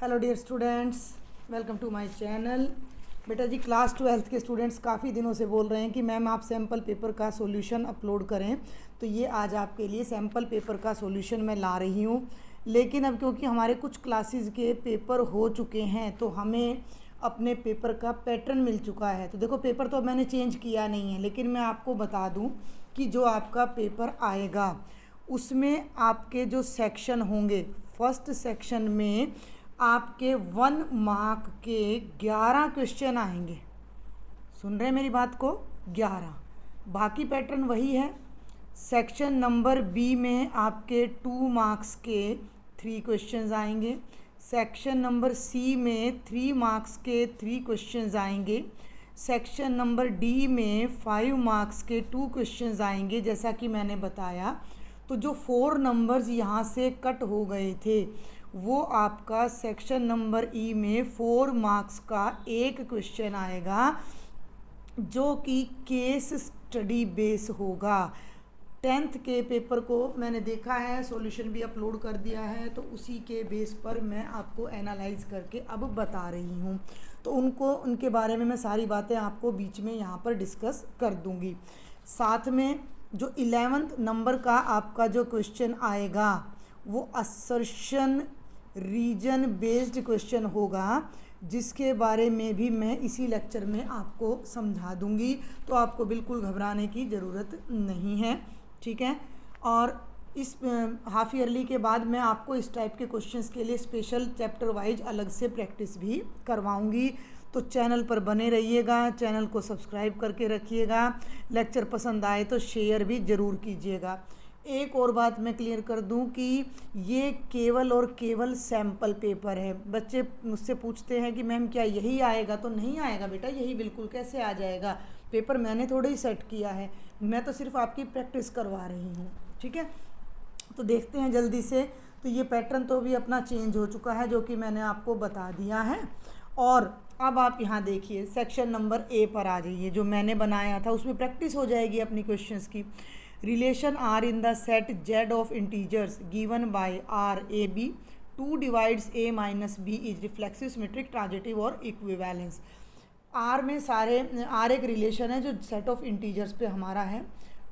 Hello dear students, welcome to my channel. बेटा जी, class 12th के स्टूडेंट्स काफ़ी दिनों से बोल रहे हैं कि मैम आप सैम्पल पेपर का सॉल्यूशन अपलोड करें, तो ये आज आपके लिए सैम्पल पेपर का सॉल्यूशन मैं ला रही हूँ। लेकिन अब क्योंकि हमारे कुछ क्लासेस के पेपर हो चुके हैं तो हमें अपने पेपर का पैटर्न मिल चुका है। तो देखो, पेपर तो अब मैंने चेंज किया नहीं है, लेकिन मैं आपको बता दूँ कि जो आपका पेपर आएगा उसमें आपके जो सेक्शन होंगे, फर्स्ट सेक्शन में आपके 1 मार्क के 11 क्वेश्चन आएंगे। सुन रहे हैं मेरी बात को? 11। बाकी पैटर्न वही है। सेक्शन नंबर बी में आपके 2 मार्क्स के 3 क्वेश्चंस आएंगे। सेक्शन नंबर सी में 3 मार्क्स के 3 क्वेश्चंस आएंगे। सेक्शन नंबर डी में 5 मार्क्स के 2 क्वेश्चंस आएंगे। जैसा कि मैंने बताया, तो जो 4 नंबर्स यहाँ से कट हो गए थे वो आपका सेक्शन नंबर ई में 4 मार्क्स का एक क्वेश्चन आएगा, जो कि केस स्टडी बेस होगा। 10th के पेपर को मैंने देखा है, सॉल्यूशन भी अपलोड कर दिया है, तो उसी के बेस पर मैं आपको एनालाइज करके अब बता रही हूँ। तो उनके बारे में मैं सारी बातें आपको बीच में यहाँ पर डिस्कस कर दूँगी। साथ में जो 11th नंबर का आपका जो क्वेश्चन आएगा वो असर्शन रीजन बेस्ड क्वेश्चन होगा, जिसके बारे में भी मैं इसी लेक्चर में आपको समझा दूंगी। तो आपको बिल्कुल घबराने की ज़रूरत नहीं है, ठीक है। और इस हाफ ईयरली के बाद मैं आपको इस टाइप के क्वेश्चंस के लिए स्पेशल चैप्टर वाइज अलग से प्रैक्टिस भी करवाऊंगी। तो चैनल पर बने रहिएगा, चैनल को सब्सक्राइब करके रखिएगा। लेक्चर पसंद आए तो शेयर भी ज़रूर कीजिएगा। एक और बात मैं क्लियर कर दूं कि ये केवल और केवल सैम्पल पेपर है। बच्चे मुझसे पूछते हैं कि मैम क्या यही आएगा? तो नहीं आएगा बेटा, यही बिल्कुल कैसे आ जाएगा? पेपर मैंने थोड़ा ही सेट किया है, मैं तो सिर्फ आपकी प्रैक्टिस करवा रही हूँ, ठीक है। तो देखते हैं जल्दी से। तो ये पैटर्न तो भी अपना चेंज हो चुका है, जो कि मैंने आपको बता दिया है। और अब आप यहाँ देखिए, सेक्शन नंबर ए पर आ जाइए। जो मैंने बनाया था उसमें प्रैक्टिस हो जाएगी अपनी क्वेश्चंस की। Relation R in the set Z of integers given by R a b 2 divides a minus b is reflexive, symmetric, transitive और इक्विवेलेंस। आर में सारे आर एक रिलेशन है जो सेट ऑफ इंटीजर्स पे हमारा है,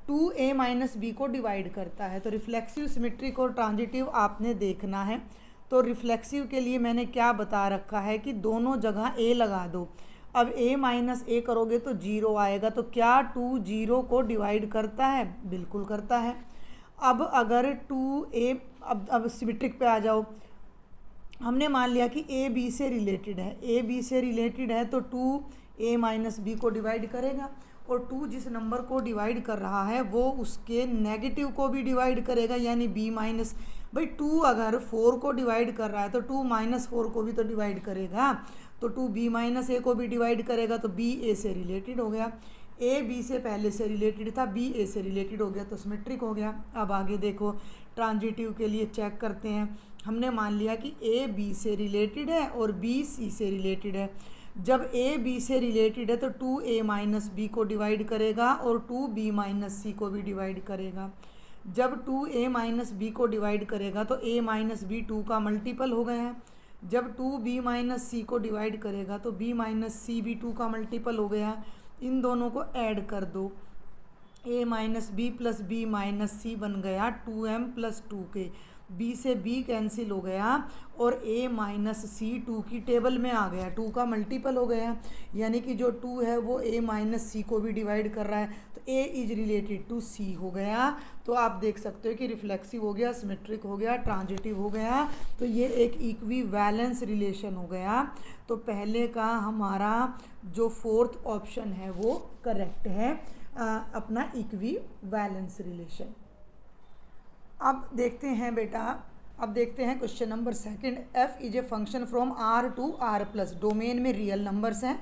2a माइनस बी को डिवाइड करता है। तो रिफ्लेक्सिव, सिमेट्रिक और ट्रांजिटिव आपने देखना है। तो रिफ्लेक्सिव के लिए मैंने क्या बता रखा है कि दोनों जगह a लगा दो। अब a माइनस a करोगे तो 0 आएगा। तो क्या 2 0 को डिवाइड करता है? बिल्कुल करता है। अब अगर 2a, अब सिमेट्रिक पे आ जाओ। हमने मान लिया कि a b से रिलेटेड है, a b से रिलेटेड है तो 2a माइनस बी को डिवाइड करेगा। और 2 जिस नंबर को डिवाइड कर रहा है वो उसके नेगेटिव को भी डिवाइड करेगा, यानी b माइनस, भाई 2 अगर 4 को डिवाइड कर रहा है तो 2 माइनस 4 को भी तो डिवाइड करेगा। तो 2 b माइनस a को भी डिवाइड करेगा, तो b a से रिलेटेड हो गया। a b से पहले से रिलेटेड था, b a से रिलेटेड हो गया, तो सिमेट्रिक हो गया। अब आगे देखो, ट्रांजिटिव के लिए चेक करते हैं। हमने मान लिया कि a b से रिलेटेड है और b c से रिलेटेड है। जब a b से रिलेटेड है तो 2a माइनस बी को डिवाइड करेगा और 2b माइनस सी को भी डिवाइड करेगा। जब 2a माइनस बी को डिवाइड करेगा तो a माइनस बी 2 का मल्टीपल हो गया है। जब 2b माइनस सी को डिवाइड करेगा तो b माइनस सी भी 2 का मल्टीपल हो गया। इन दोनों को ऐड कर दो, a minus B plus B minus C बन गया 2m प्लस 2k। b से b कैंसिल हो गया और a माइनस सी 2 की टेबल में आ गया, 2 का मल्टीपल हो गया, यानी कि जो 2 है वो a माइनस सी को भी डिवाइड कर रहा है। तो a is related to c हो गया। तो आप देख सकते हो कि रिफ्लेक्सिव हो गया, सिमेट्रिक हो गया, ट्रांजिटिव हो गया। तो ये एक इक्विवेलेंस रिलेशन हो गया। तो पहले का हमारा जो 4th ऑप्शन है वो करेक्ट है, अपना इक्विवेलेंस रिलेशन। अब देखते हैं बेटा, अब देखते हैं question number 2। f is a function from r to r plus. Domain में रियल नंबर्स हैं,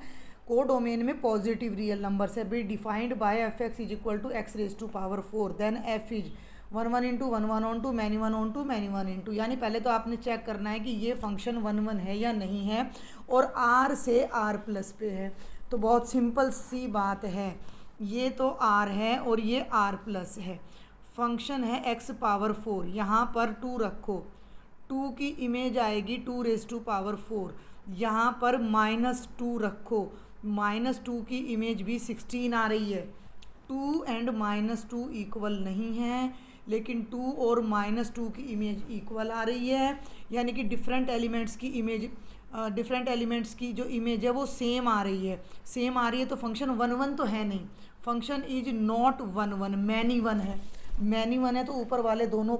को डोमेन में पॉजिटिव रियल नंबर्स है। Be defined by f x is equal to x raise to power 4। Then f is 1 1 into 1 1 onto many 1 onto many 1 into. यानी पहले तो आपने check करना है कि ये फंक्शन 1 1 है या नहीं है और r से r प्लस पे है। तो बहुत सिंपल सी बात है, ये तो r है और ये r प्लस है। फंक्शन है x पावर 4, यहाँ पर 2 रखो, 2 की इमेज आएगी 2⁴। यहाँ पर -2 रखो, -2 की इमेज भी 16 आ रही है। 2 एंड -2 इक्वल नहीं है, लेकिन 2 और -2 की इमेज इक्वल आ रही है, यानी कि डिफरेंट एलिमेंट्स की जो इमेज है वो सेम आ रही है। सेम आ रही है तो फंक्शन 1 1 तो है नहीं, फंक्शन इज नॉट 1 1, मैनी 1 है। मैनी 1 है तो ऊपर वाले दोनों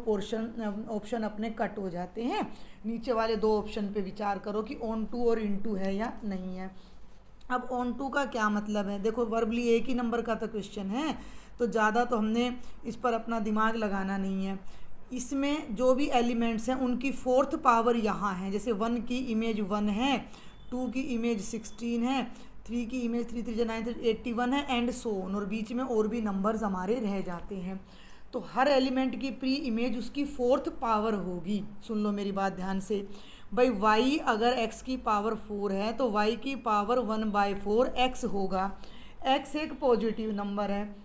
ऑप्शन अपने कट हो जाते हैं। नीचे वाले दो ऑप्शन पे विचार करो कि ऑन टू और इन टू है या नहीं है। अब ऑन टू का क्या मतलब है, देखो वर्बली एक ही नंबर का तो क्वेश्चन है, तो ज़्यादा तो हमने इस पर अपना दिमाग लगाना नहीं है। इसमें जो भी एलिमेंट्स हैं उनकी 4th पावर यहाँ है। जैसे 1 की इमेज 1 है, 2 की इमेज 16 है, 3 की इमेज 3 3 9 81 है, एंड सो ऑन, और बीच में और भी नंबर्स हमारे रह जाते हैं। तो हर एलिमेंट की प्री इमेज उसकी 4th पावर होगी। सुन लो मेरी बात ध्यान से भाई, y अगर x की पावर 4 है तो y की पावर 1/4 x होगा। x एक पॉजिटिव नंबर है,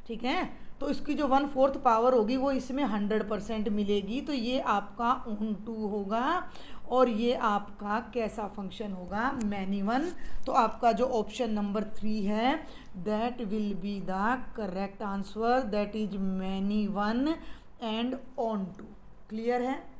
ठीक है, तो इसकी जो 1/4 पावर होगी वो इसमें 100% मिलेगी। तो ये आपका ऑन टू होगा, और ये आपका कैसा फंक्शन होगा, मैनी 1। तो आपका जो ऑप्शन नंबर 3 है that will be the correct answer, that is many 1 and onto. Clear है?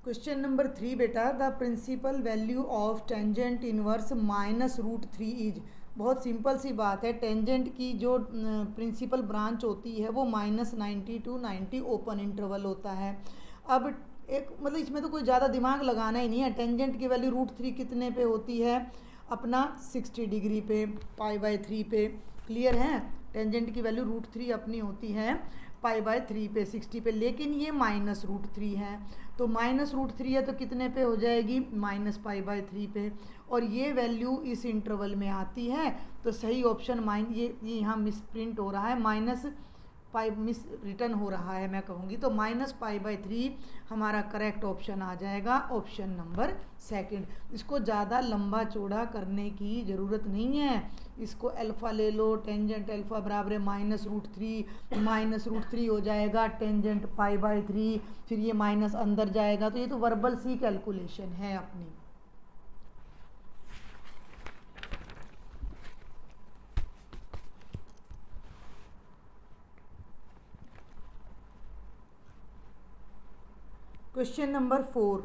क्वेश्चन नंबर 3 बेटा, the principal value of tangent inverse -√3 is. बहुत सिंपल सी बात है, टेंजेंट की जो प्रिंसिपल ब्रांच होती है वो -90 to 90 ओपन इंटरवल होता है। अब एक मतलब इसमें तो कोई ज़्यादा दिमाग लगाना ही नहीं है। टेंजेंट की वैल्यू √3 कितने पे होती है, अपना 60 डिग्री पे, π/3 पे। क्लियर है? टेंजेंट की वैल्यू √3 अपनी होती है π/3 पे, 60 पे, लेकिन ये -√3 है, तो -√3 है तो कितने पे हो जाएगी, -π/3 पे, और ये वैल्यू इस इंटरवल में आती है। तो सही ऑप्शन ये यहाँ मिस प्रिंट हो रहा है, मिस रिटर्न हो रहा है मैं कहूँगी, तो -π/3 हमारा करेक्ट ऑप्शन आ जाएगा, ऑप्शन नंबर 2। इसको ज़्यादा लंबा चौड़ा करने की ज़रूरत नहीं है। इसको अल्फ़ा ले लो, टेंजेंट अल्फ़ा बराबर है -√3 हो जाएगा टेंजेंट π/3, फिर ये माइनस अंदर जाएगा। तो ये तो वर्बल सी कैलकुलेशन है अपनी। Question number 4,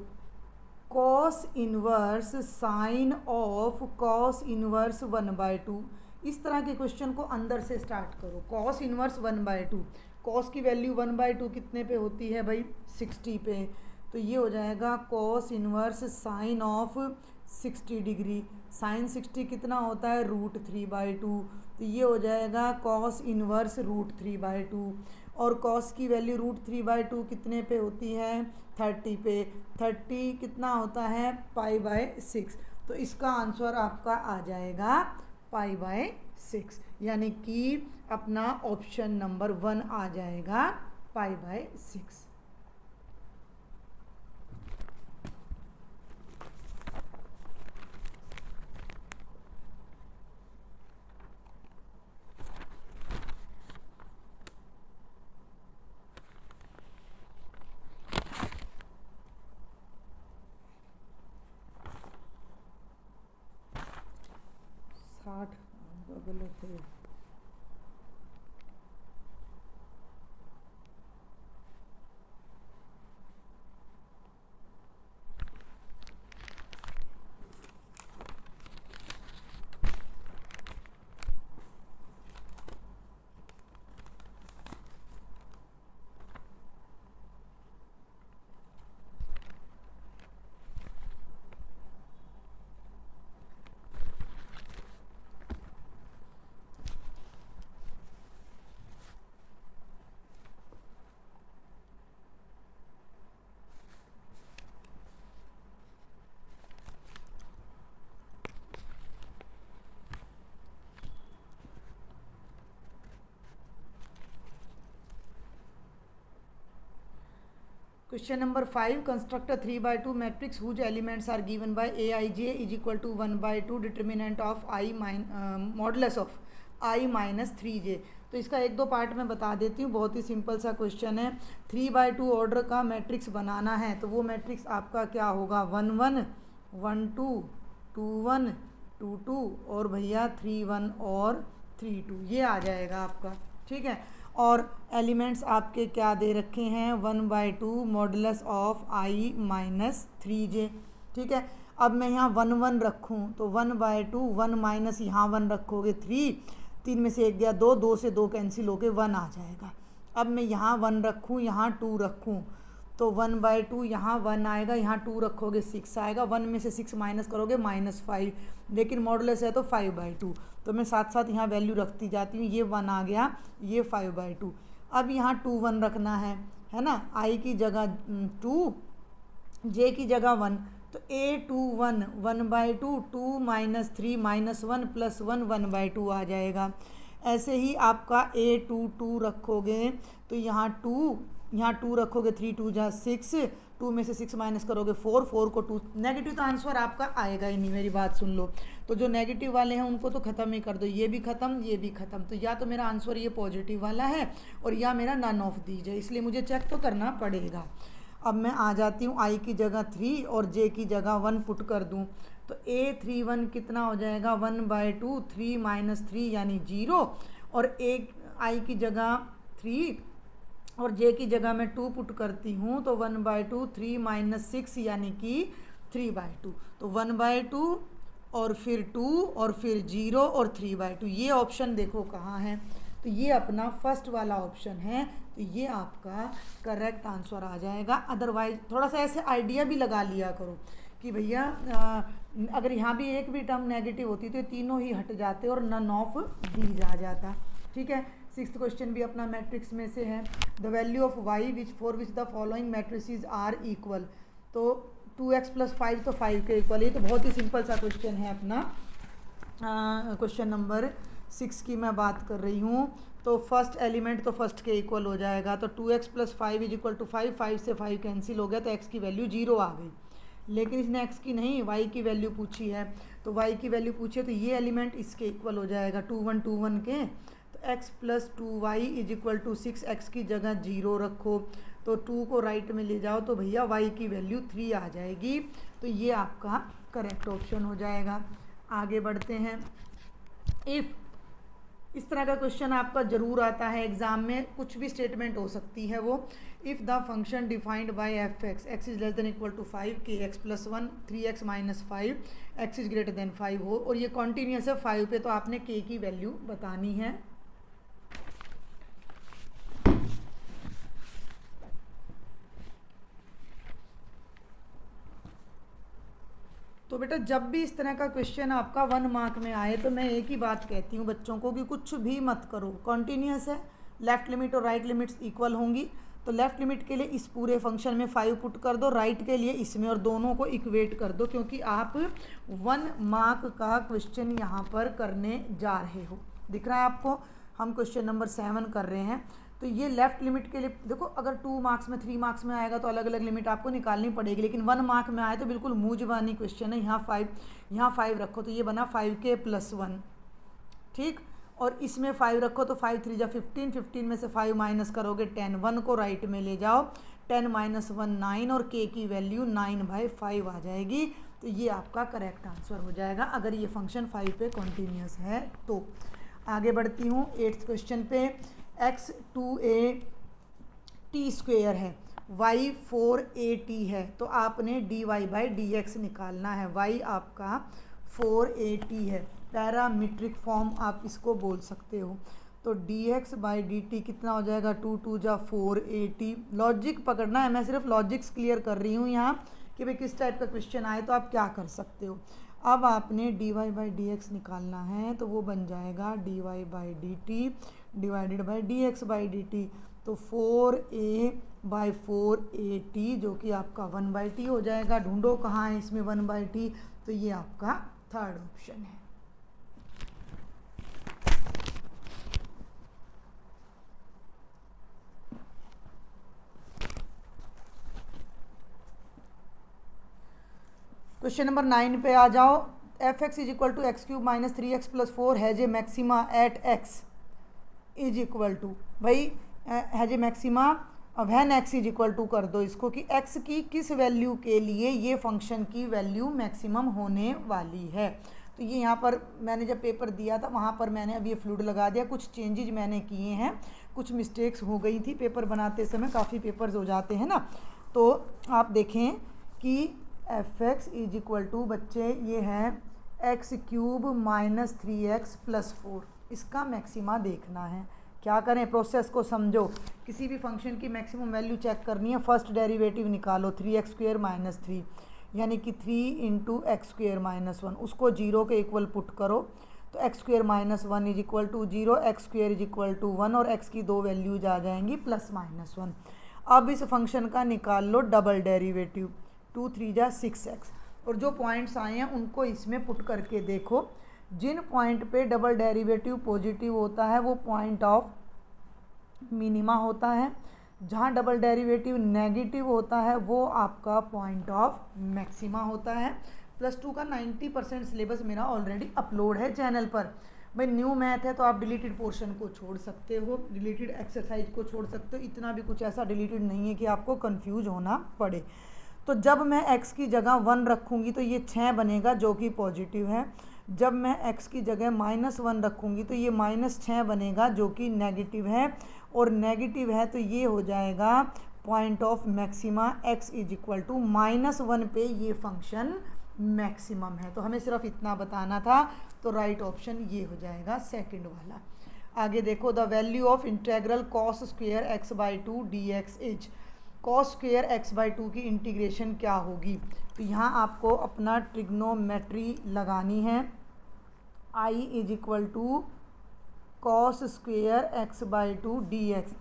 cos inverse sine of cos inverse 1/2। इस तरह के क्वेश्चन को अंदर से स्टार्ट करो। कॉस इनवर्स 1/2, कॉस की वैल्यू 1/2 कितने पे होती है भाई, 60 पे, तो ये हो जाएगा cos inverse sine of 60 degree. Sine 60 कितना होता है, √3/2, तो ये हो जाएगा कॉस इनवर्स √3/2। और कॉस की वैल्यू √3/2 कितने पे होती है, 30 पे, 30 कितना होता है, π/6। तो इसका आंसर आपका आ जाएगा π/6, यानी कि अपना ऑप्शन नंबर 1 आ जाएगा π/6। गलत है। Question number 5, construct a 3/2 matrix whose elements are given by aij is equal to 1/2 determinant of i modulus of i minus 3j। तो इसका एक दो पार्ट में बता देती हूँ, बहुत ही सिंपल सा क्वेश्चन है। 3/2 ऑर्डर का मैट्रिक्स बनाना है, तो वो मैट्रिक्स आपका क्या होगा, 1 1 1 2 2 1 2 2 और भैया 3 1 और 3 2, ये आ जाएगा आपका। ठीक है, और एलिमेंट्स आपके क्या दे रखे हैं, 1/2 modulus of i minus 3j। ठीक है, अब मैं यहाँ 1 1 रखूँ तो 1/2 1 माइनस यहाँ 1 रखोगे 3, 3 में से 1 गया 2, 2 से 2 कैंसिल होके 1 आ जाएगा। अब मैं यहाँ 1 रखूँ, यहाँ 2 रखूँ तो 1/2 यहाँ 1 आएगा, यहाँ 2 रखोगे 6 आएगा, 1 में से 6 माइनस करोगे -5, लेकिन मॉडुलस है तो 5/2, तो मैं साथ साथ यहाँ वैल्यू रखती जाती हूँ। ये 1 आ गया, ये 5/2। अब यहाँ 2 1 रखना है ना, i की जगह 2, j की जगह 1, तो a21 1/2 2 माइनस 3 माइनस 1 प्लस 1 1/2 आ जाएगा। ऐसे ही आपका a22 रखोगे तो यहाँ 2 रखोगे, 3 2 जा 6, 2 में से 6 माइनस करोगे 4, 4 को 2 नेगेटिव, तो आंसर आपका आएगा ही नहीं। मेरी बात सुन लो, तो जो नेगेटिव वाले हैं उनको तो ख़त्म ही कर दो, ये भी ख़त्म, ये भी ख़त्म। तो या तो मेरा आंसर ये पॉजिटिव वाला है और या मेरा नन ऑफ दीजिए, इसलिए मुझे चेक तो करना पड़ेगा। अब मैं आ जाती हूँ i की जगह 3 और j की जगह 1 पुट कर दूँ, तो a31 कितना हो जाएगा, 1/2 3 माइनस 3 यानी 0, और i की जगह 3 और j की जगह मैं 2 पुट करती हूँ तो 1/2 3 माइनस 6 यानी कि 3/2, तो 1/2 और फिर 2 और फिर 0 और 3/2, ये ऑप्शन देखो कहाँ है, तो ये अपना फर्स्ट वाला ऑप्शन है, तो ये आपका करेक्ट आंसर आ जाएगा। अदरवाइज थोड़ा सा ऐसे आइडिया भी लगा लिया करो कि भैया अगर यहाँ भी एक भी टर्म नेगेटिव होती तो तीनों ही हट जाते और नन ऑफ दी जा जाता। ठीक है, 6th क्वेश्चन भी अपना मैट्रिक्स में से है। The value of y which for which the following matrices are equal, तो 2x + 5 तो 5 के इक्वल, ये तो बहुत ही सिंपल सा क्वेश्चन है अपना। क्वेश्चन नंबर 6 की मैं बात कर रही हूँ, तो फर्स्ट एलिमेंट तो फर्स्ट के इक्वल हो जाएगा, तो 2x + 5 = 5, 5 से 5 कैंसिल हो गया तो x की वैल्यू 0 आ गई। लेकिन इसने x की नहीं y की वैल्यू पूछी है, तो y की वैल्यू पूछी है तो ये एलिमेंट इसके इक्वल हो जाएगा 2 1 2 1 के, तो x + 2y = 6, x की जगह 0 रखो तो 2 को राइट में ले जाओ तो भैया y की वैल्यू 3 आ जाएगी, तो ये आपका करेक्ट ऑप्शन हो जाएगा। आगे बढ़ते हैं। इफ़, इस तरह का क्वेश्चन आपका ज़रूर आता है एग्ज़ाम में, कुछ भी स्टेटमेंट हो सकती है वो। If the function defined by f(x) x > 5 kx + 1 3x - 5 x > 5 हो और ये कॉन्टीन्यूस है 5 पे, तो आपने k की वैल्यू बतानी है। तो बेटा जब भी इस तरह का क्वेश्चन आपका 1 मार्क में आए तो मैं एक ही बात कहती हूँ बच्चों को कि कुछ भी मत करो, कॉन्टीन्यूस है, लेफ़्ट लिमिट और राइट लिमिट्स इक्वल होंगी, तो लेफ़्ट लिमिट के लिए इस पूरे फंक्शन में 5 पुट कर दो, राइट के लिए इसमें, और दोनों को इक्वेट कर दो, क्योंकि आप 1 मार्क का क्वेश्चन यहाँ पर करने जा रहे हो। दिख रहा है आपको, हम क्वेश्चन नंबर 7 कर रहे हैं। तो ये लेफ़्ट लिमिट के लिए देखो, अगर 2 मार्क्स में 3 मार्क्स में आएगा तो अलग अलग लिमिट आपको निकालनी पड़ेगी, लेकिन 1 मार्क में आए तो बिल्कुल मुँह ज़बानी क्वेश्चन है। यहाँ 5 रखो तो ये बना 5k + 1, ठीक, और इसमें 5 रखो तो 5 3 जा 15, 15 में से 5 माइनस करोगे 10, 1 को राइट में ले जाओ, 10 - 1 9 और k की वैल्यू 9/5 आ जाएगी, तो ये आपका करेक्ट आंसर हो जाएगा अगर ये फंक्शन 5 पे कॉन्टीन्यूस है तो। आगे बढ़ती हूँ 8th क्वेश्चन पे। x 2at² है, y 4at है, तो आपने dy/dx निकालना है। y आपका 4at है, पैरामीट्रिक फॉर्म आप इसको बोल सकते हो, तो dx/dt कितना हो जाएगा, 2 2 जा 4at। लॉजिक पकड़ना है, मैं सिर्फ लॉजिक्स क्लियर कर रही हूँ यहाँ कि भाई किस टाइप का क्वेश्चन आए तो आप क्या कर सकते हो। अब आपने dy/dx निकालना है, तो वो बन जाएगा dy/dt / dx/dt, तो 4a/4at जो कि आपका 1/t हो जाएगा। ढूंढो कहाँ है इसमें 1/t, तो ये आपका थर्ड ऑप्शन है। क्वेश्चन नंबर 9 पे आ जाओ। F x is equal to X cube minus 3x plus 4 has a maxima at X is equal to, भाई has a maxima, when X is equal to कर दो इसको कि एक्स की किस वैल्यू के लिए ये फंक्शन की वैल्यू मैक्सिमम होने वाली है। तो ये यहाँ पर मैंने जब पेपर दिया था वहाँ पर मैंने अब ये फ्लूइड लगा दिया, कुछ चेंजेज मैंने किए हैं, कुछ मिस्टेक्स हो गई थी पेपर बनाते समय, काफ़ी पेपर्स हो जाते हैं ना। तो आप देखें कि f x is equal to बच्चे ये है x cube minus 3x plus 4, इसका मैक्सिमा देखना है। क्या करें, प्रोसेस को समझो। किसी भी फंक्शन की मैक्सिमम वैल्यू चेक करनी है, फर्स्ट डेरिवेटिव निकालो 3x स्क्वेयर माइनस 3 यानी कि 3 इंटू एक्स स्क्वेयर माइनस 1, उसको 0 के इक्वल पुट करो तो x square minus 1 is equal to 0, x square is equal to 1 और एक्स की दो वैल्यूज आ जाएंगी प्लस माइनस 1। अब इस फंक्शन का निकाल लो डबल डेरिवेटिव, 2 3 जा 6x, और जो पॉइंट्स आए हैं उनको इसमें पुट करके देखो। जिन पॉइंट पे डबल डेरिवेटिव पॉजिटिव होता है वो पॉइंट ऑफ मिनिमा होता है, जहाँ डबल डेरिवेटिव नेगेटिव होता है वो आपका पॉइंट ऑफ मैक्सिमा होता है। +2 का 90% सिलेबस मेरा ऑलरेडी अपलोड है चैनल पर। भाई न्यू मैथ है तो आप डिलीटेड पोर्शन को छोड़ सकते हो, डिलीटेड एक्सरसाइज को छोड़ सकते हो, इतना भी कुछ ऐसा डिलीटेड नहीं है कि आपको कंफ्यूज होना पड़े। तो जब मैं x की जगह 1 रखूँगी तो ये 6 बनेगा जो कि पॉजिटिव है, जब मैं x की जगह -1 रखूँगी तो ये -6 बनेगा जो कि नेगेटिव है, और नेगेटिव है तो ये हो जाएगा point of maxima x is equal to -1 पे ये फंक्शन मैक्सिमम है। तो हमें सिर्फ इतना बताना था, तो राइट ऑप्शन ये हो जाएगा सेकंड वाला। आगे देखो, the value of integral cos square x/2 dx is, cos square x/2 की इंटीग्रेशन क्या होगी। तो यहाँ आपको अपना ट्रिग्नोमेट्री लगानी है, i is equal to cos square x/2 dx।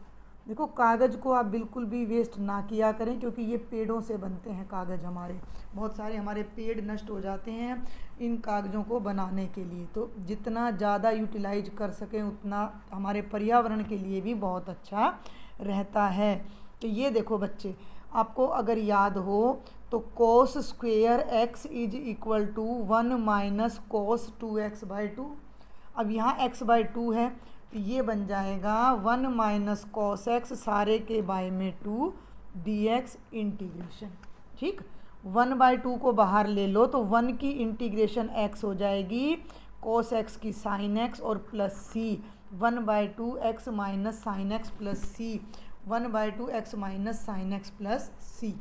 देखो कागज़ को आप बिल्कुल भी वेस्ट ना किया करें, क्योंकि ये पेड़ों से बनते हैं कागज़, हमारे बहुत सारे हमारे पेड़ नष्ट हो जाते हैं इन कागज़ों को बनाने के लिए। तो जितना ज़्यादा यूटिलाइज कर सकें उतना हमारे पर्यावरण के लिए भी बहुत अच्छा रहता है। तो ये देखो बच्चे, आपको अगर याद हो तो cos square x is equal to 1 minus cos 2x/2। अब यहाँ x/2 है तो ये बन जाएगा 1 माइनस cos x सारे के बाय में 2 dx इंटीग्रेशन। ठीक, 1/2 को बाहर ले लो तो 1 की इंटीग्रेशन x हो जाएगी cos x की sin x और plus c, 1/2 x minus sin x plus c, 1/2 x minus sin x plus c।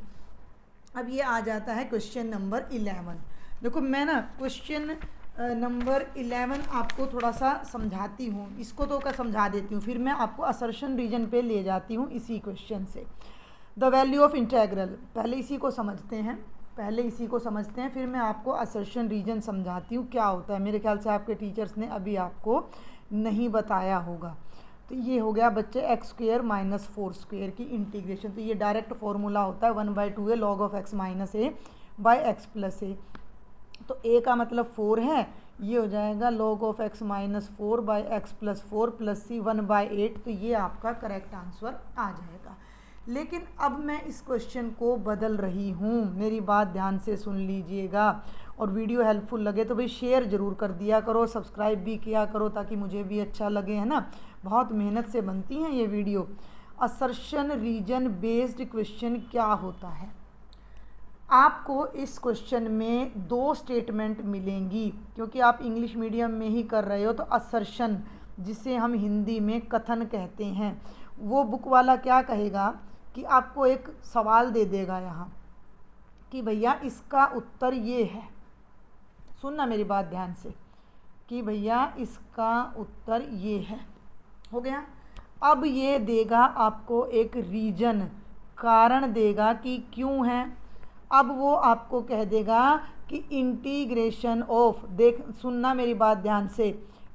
अब ये आ जाता है क्वेश्चन नंबर 11। देखो मैं ना क्वेश्चन नंबर 11 आपको थोड़ा सा समझाती हूँ, इसको तो क्या समझा देती हूँ, फिर मैं आपको असर्शन रीजन पे ले जाती हूँ इसी क्वेश्चन से। द वैल्यू ऑफ इंटेग्रल, पहले इसी को समझते हैं, फिर मैं आपको असर्शन रीजन समझाती हूँ क्या होता है। मेरे ख्याल से आपके टीचर्स ने अभी आपको नहीं बताया होगा। तो ये हो गया बच्चे x स्क्वेयर माइनस 4 स्क्वेयर की इंटीग्रेशन। तो ये डायरेक्ट फॉर्मूला होता है 1/2 log of x minus a by x plus a। तो a का मतलब 4 है, ये हो जाएगा log of x minus 4 by x plus 4 plus c 1/8। तो ये आपका करेक्ट आंसर आ जाएगा। लेकिन अब मैं इस क्वेश्चन को बदल रही हूँ, मेरी बात ध्यान से सुन लीजिएगा, और वीडियो हेल्पफुल लगे तो भाई शेयर ज़रूर कर दिया करो, सब्सक्राइब भी किया करो ताकि मुझे भी अच्छा लगे, है ना। बहुत मेहनत से बनती हैं ये video. Assertion reason based question क्या होता है, आपको इस क्वेश्चन में 2 स्टेटमेंट मिलेंगी, क्योंकि आप इंग्लिश मीडियम में ही कर रहे हो। तो असर्शन, जिसे हम हिंदी में कथन कहते हैं, वो बुक वाला क्या कहेगा कि आपको एक सवाल दे देगा यहाँ कि भैया इसका उत्तर ये है, सुनना मेरी बात ध्यान से, कि भैया इसका उत्तर ये है, हो गया। अब ये देगा आपको एक रीजन, कारण देगा कि क्यों है। अब वो आपको कह देगा कि इंटीग्रेशन ऑफ, देख सुनना मेरी बात ध्यान से,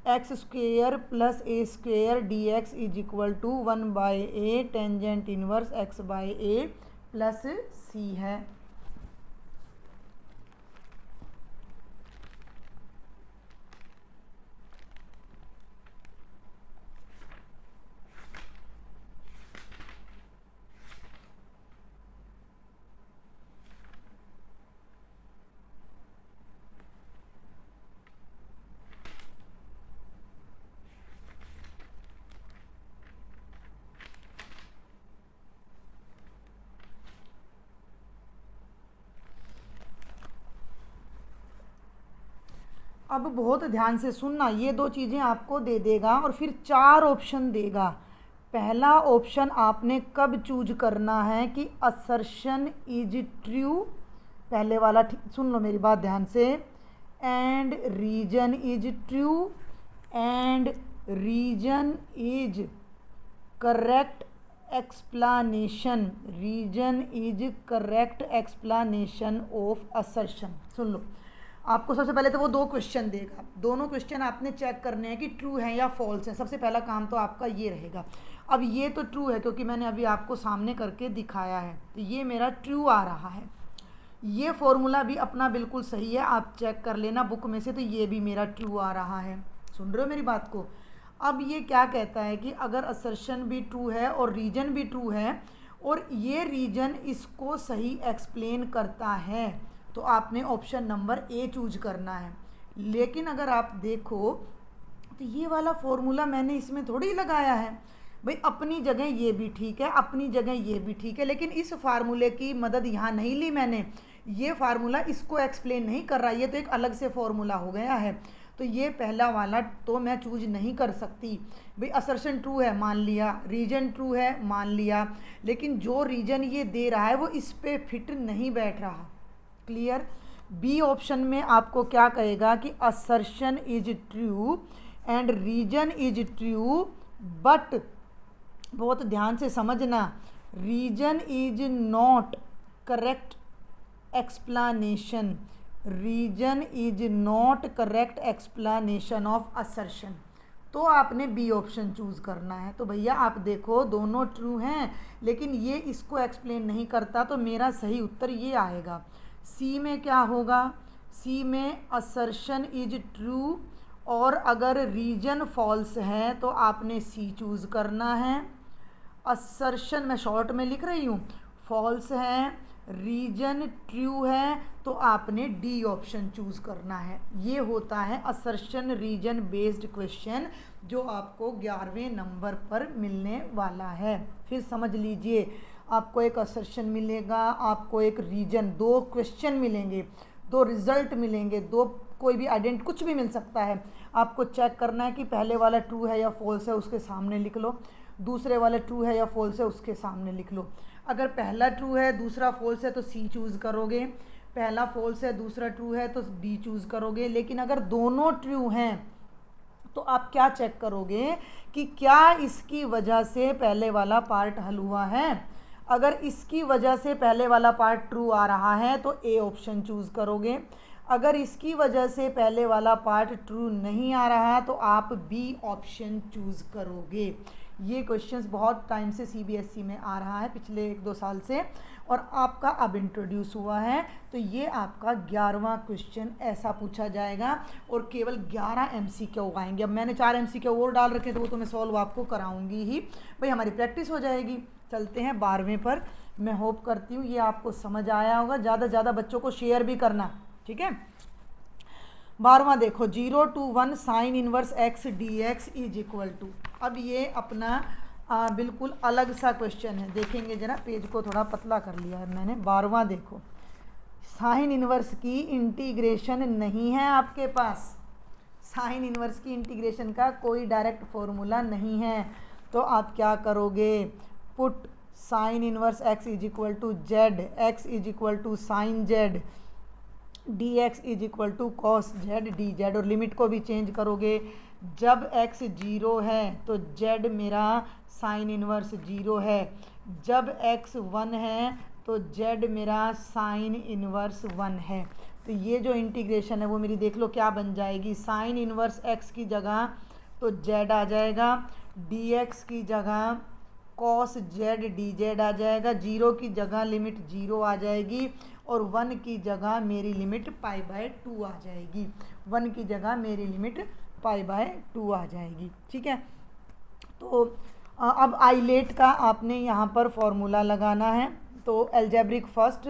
x square plus a square d x is equal to 1/a tangent inverse x/a plus c है। अब बहुत ध्यान से सुनना, ये दो चीज़ें आपको दे देगा और फिर 4 ऑप्शन देगा। पहला ऑप्शन आपने कब चूज करना है कि असर्शन इज ट्रू, पहले वाला सुन लो मेरी बात ध्यान से, and reason is true, and reason is correct explanation, reason is correct explanation of assertion. सुन लो, आपको सबसे पहले तो वो 2 क्वेश्चन देगा, दोनों क्वेश्चन आपने चेक करने हैं कि ट्रू हैं या फॉल्स हैं। सबसे पहला काम तो आपका ये रहेगा। अब ये तो ट्रू है क्योंकि मैंने अभी आपको सामने करके दिखाया है, तो ये मेरा ट्रू आ रहा है। ये फॉर्मूला भी अपना बिल्कुल सही है, आप चेक कर लेना बुक में से, तो ये भी मेरा ट्रू आ रहा है। सुन रहे हो मेरी बात को? अब ये क्या कहता है कि अगर असर्शन भी ट्रू है और रीजन भी ट्रू है और ये रीजन इसको सही एक्सप्लेन करता है, तो आपने ऑप्शन नंबर ए चूज करना है। लेकिन अगर आप देखो तो ये वाला फॉर्मूला मैंने इसमें थोड़ी लगाया है भाई, अपनी जगह ये भी ठीक है, अपनी जगह ये भी ठीक है, लेकिन इस फार्मूले की मदद यहाँ नहीं ली मैंने। ये फार्मूला इसको एक्सप्लेन नहीं कर रहा, ये तो एक अलग से फॉर्मूला हो गया है। तो ये पहला वाला तो मैं चूज नहीं कर सकती भाई। असर्शन ट्रू है मान लिया, रीजन ट्रू है मान लिया, लेकिन जो रीजन ये दे रहा है वो इस पे फिट नहीं बैठ रहा। क्लियर? बी ऑप्शन में आपको क्या कहेगा कि assertion is true and reason is true, but बहुत ध्यान से समझना, reason is not correct explanation, reason is not correct explanation of assertion. तो आपने बी ऑप्शन चूज़ करना है। तो भैया आप देखो दोनों ट्रू हैं, लेकिन ये इसको एक्सप्लेन नहीं करता, तो मेरा सही उत्तर ये आएगा। सी में क्या होगा? सी में असर्शन इज ट्रू, और अगर रीजन फॉल्स है तो आपने सी चूज़ करना है। असर्शन मैं शॉर्ट में लिख रही हूँ, फॉल्स है, रीजन ट्रू है, तो आपने डी ऑप्शन चूज़ करना है। ये होता है असर्शन रीजन बेस्ड क्वेश्चन, जो आपको 11वें नंबर पर मिलने वाला है। फिर समझ लीजिए, आपको एक असर्शन मिलेगा, आपको एक रीजन, 2 क्वेश्चन मिलेंगे, 2 रिजल्ट मिलेंगे, 2 कोई भी आइडेंट कुछ भी मिल सकता है। आपको चेक करना है कि पहले वाला ट्रू है या फॉल्स है, उसके सामने लिख लो। दूसरे वाला ट्रू है या फॉल्स है, उसके सामने लिख लो। अगर पहला ट्रू है दूसरा फॉल्स है तो सी चूज़ करोगे, पहला फॉल्स है दूसरा ट्रू है तो डी चूज़ करोगे। लेकिन अगर दोनों ट्रू हैं तो आप क्या चेक करोगे कि क्या इसकी वजह से पहले वाला पार्ट हल हुआ है। अगर इसकी वजह से पहले वाला पार्ट ट्रू आ रहा है तो ए ऑप्शन चूज़ करोगे। अगर इसकी वजह से पहले वाला पार्ट ट्रू नहीं आ रहा तो आप बी ऑप्शन चूज़ करोगे। ये क्वेश्चंस बहुत टाइम से सीबीएसई में आ रहा है, पिछले 1-2 साल से, और आपका अब इंट्रोड्यूस हुआ है। तो ये आपका 11वां क्वेश्चन ऐसा पूछा जाएगा और केवल 11 एमसीक्यू आएंगे। अब मैंने 4 एमसीक्यू और डाल रखे, तो वो तो मैं सॉल्व आपको कराऊंगी ही भाई, हमारी प्रैक्टिस हो जाएगी। चलते हैं 12वें पर। मैं होप करती हूँ ये आपको समझ आया होगा। ज़्यादा से ज़्यादा बच्चों को शेयर भी करना, ठीक है। 12वां देखो, 0 to 1 sine inverse x D x is equal to. अब ये अपना बिल्कुल अलग सा क्वेश्चन है, देखेंगे जरा, पेज को थोड़ा पतला कर लिया है मैंने। 12वां देखो, साइन इनवर्स की इंटीग्रेशन नहीं है आपके पास, साइन इनवर्स की इंटीग्रेशन का कोई डायरेक्ट फॉर्मूला नहीं है। तो आप क्या करोगे? Put sine inverse x is equal to z, x is equal to sine z, d x is equal to cos z d z, और लिमिट को भी चेंज करोगे। जब x 0 है तो z मेरा साइन इनवर्स 0 है, जब x 1 है तो z मेरा साइन इनवर्स 1 है। तो ये जो इंटीग्रेशन है वो मेरी देख लो क्या बन जाएगी, साइन इनवर्स x की जगह तो z आ जाएगा, dx की जगह कॉस जेड डी जेड आ जाएगा, 0 की जगह लिमिट 0 आ जाएगी, और 1 की जगह मेरी लिमिट π/2 आ जाएगी, 1 की जगह मेरी लिमिट π/2 आ जाएगी, ठीक है। तो अब आइलेट का आपने यहाँ पर फॉर्मूला लगाना है। तो एल्जेब्रिक फर्स्ट,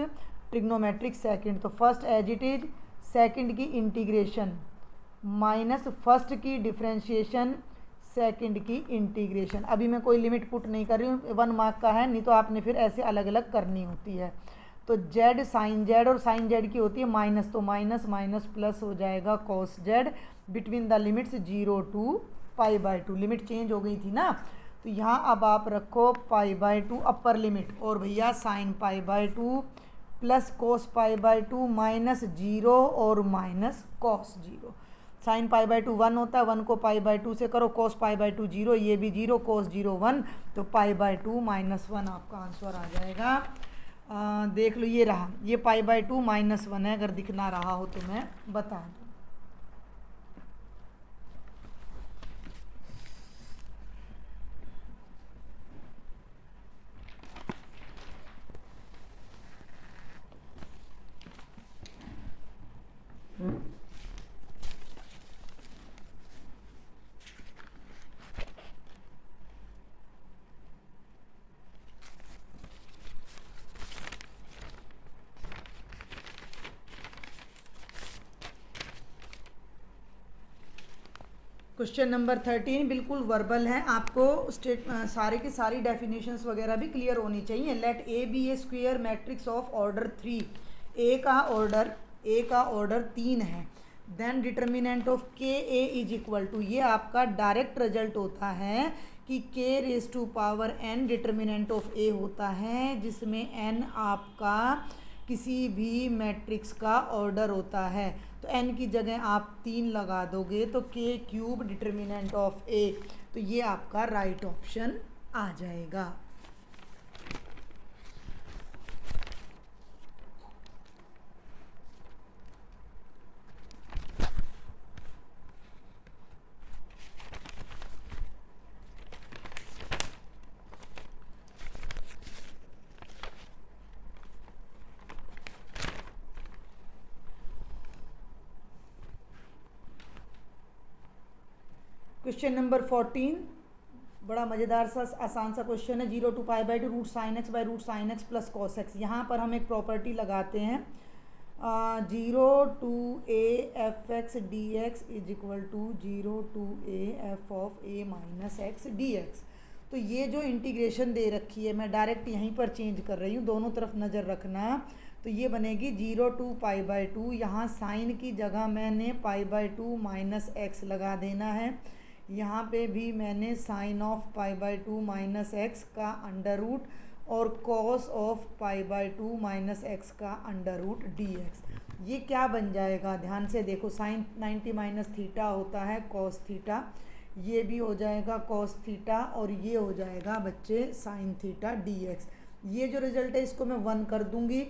ट्रिग्नोमेट्रिक सेकंड। तो first as it is, second की इंटीग्रेशन माइनस फर्स्ट की डिफरेंशिएशन, सेकंड की इंटीग्रेशन। अभी मैं कोई लिमिट पुट नहीं कर रही हूँ, 1 मार्क का है, नहीं तो आपने फिर ऐसे अलग अलग करनी होती है। तो जेड साइन जेड, और साइन जेड की होती है माइनस, तो माइनस माइनस प्लस हो जाएगा cos Z between the limits 0 to π/2। Limit change हो गई थी ना, तो यहाँ अब आप रखो π/2 अपर लिमिट, और भैया साइन π/2 प्लस कोस π/2 माइनस 0 और माइनस कॉस 0। साइन π/2 1 होता है, 1 को π/2 से करो, कोस π/2 0, ये भी 0, कोस 0 1, तो π/2 -1 आपका आंसर आ जाएगा। देख लो ये रहा, ये π/2 -1 है, अगर दिख ना रहा हो तो मैं बता दूँ। क्वेश्चन नंबर 13 बिल्कुल वर्बल है, आपको सारे की सारी डेफिनेशंस वगैरह भी क्लियर होनी चाहिए। Let A be a square matrix of order 3, A का ऑर्डर 3 है, देन डिटर्मिनेंट ऑफ के ए इज इक्वल टू, ये आपका डायरेक्ट रिजल्ट होता है कि k raise to power n determinant of A होता है, जिसमें n आपका किसी भी मैट्रिक्स का ऑर्डर होता है। तो n की जगह आप 3 लगा दोगे तो k³ डिटर्मिनेंट ऑफ a, तो ये आपका राइट ऑप्शन आ जाएगा। क्वेश्चन नंबर 14 बड़ा मज़ेदार सा आसान सा क्वेश्चन है। 0 to π/2 root sine X by root sine x plus cos X. यहाँ पर हम एक प्रॉपर्टी लगाते हैं 0 to a F X D x is equal to 0 to a F of a minus X D X. तो ये जो इंटीग्रेशन दे रखी है मैं डायरेक्ट यहीं पर चेंज कर रही हूँ, दोनों तरफ नज़र रखना। तो ये बनेगी 0 टू π/2, यहाँ साइन की जगह मैंने π/2 माइनस एक्स लगा देना है, यहाँ पे भी मैंने साइन ऑफ π/2 माइनस एक्स का अंडर रूट और कॉस ऑफ π/2 माइनस एक्स का अंडर रूट डी एक्स। ये क्या बन जाएगा, ध्यान से देखो, साइन 90 माइनस थीटा होता है कॉस थीटा, ये भी हो जाएगा कॉस थीटा, और ये हो जाएगा बच्चे साइन थीटा डी एक्स। ये जो रिजल्ट है इसको मैं 1 कर दूंगी,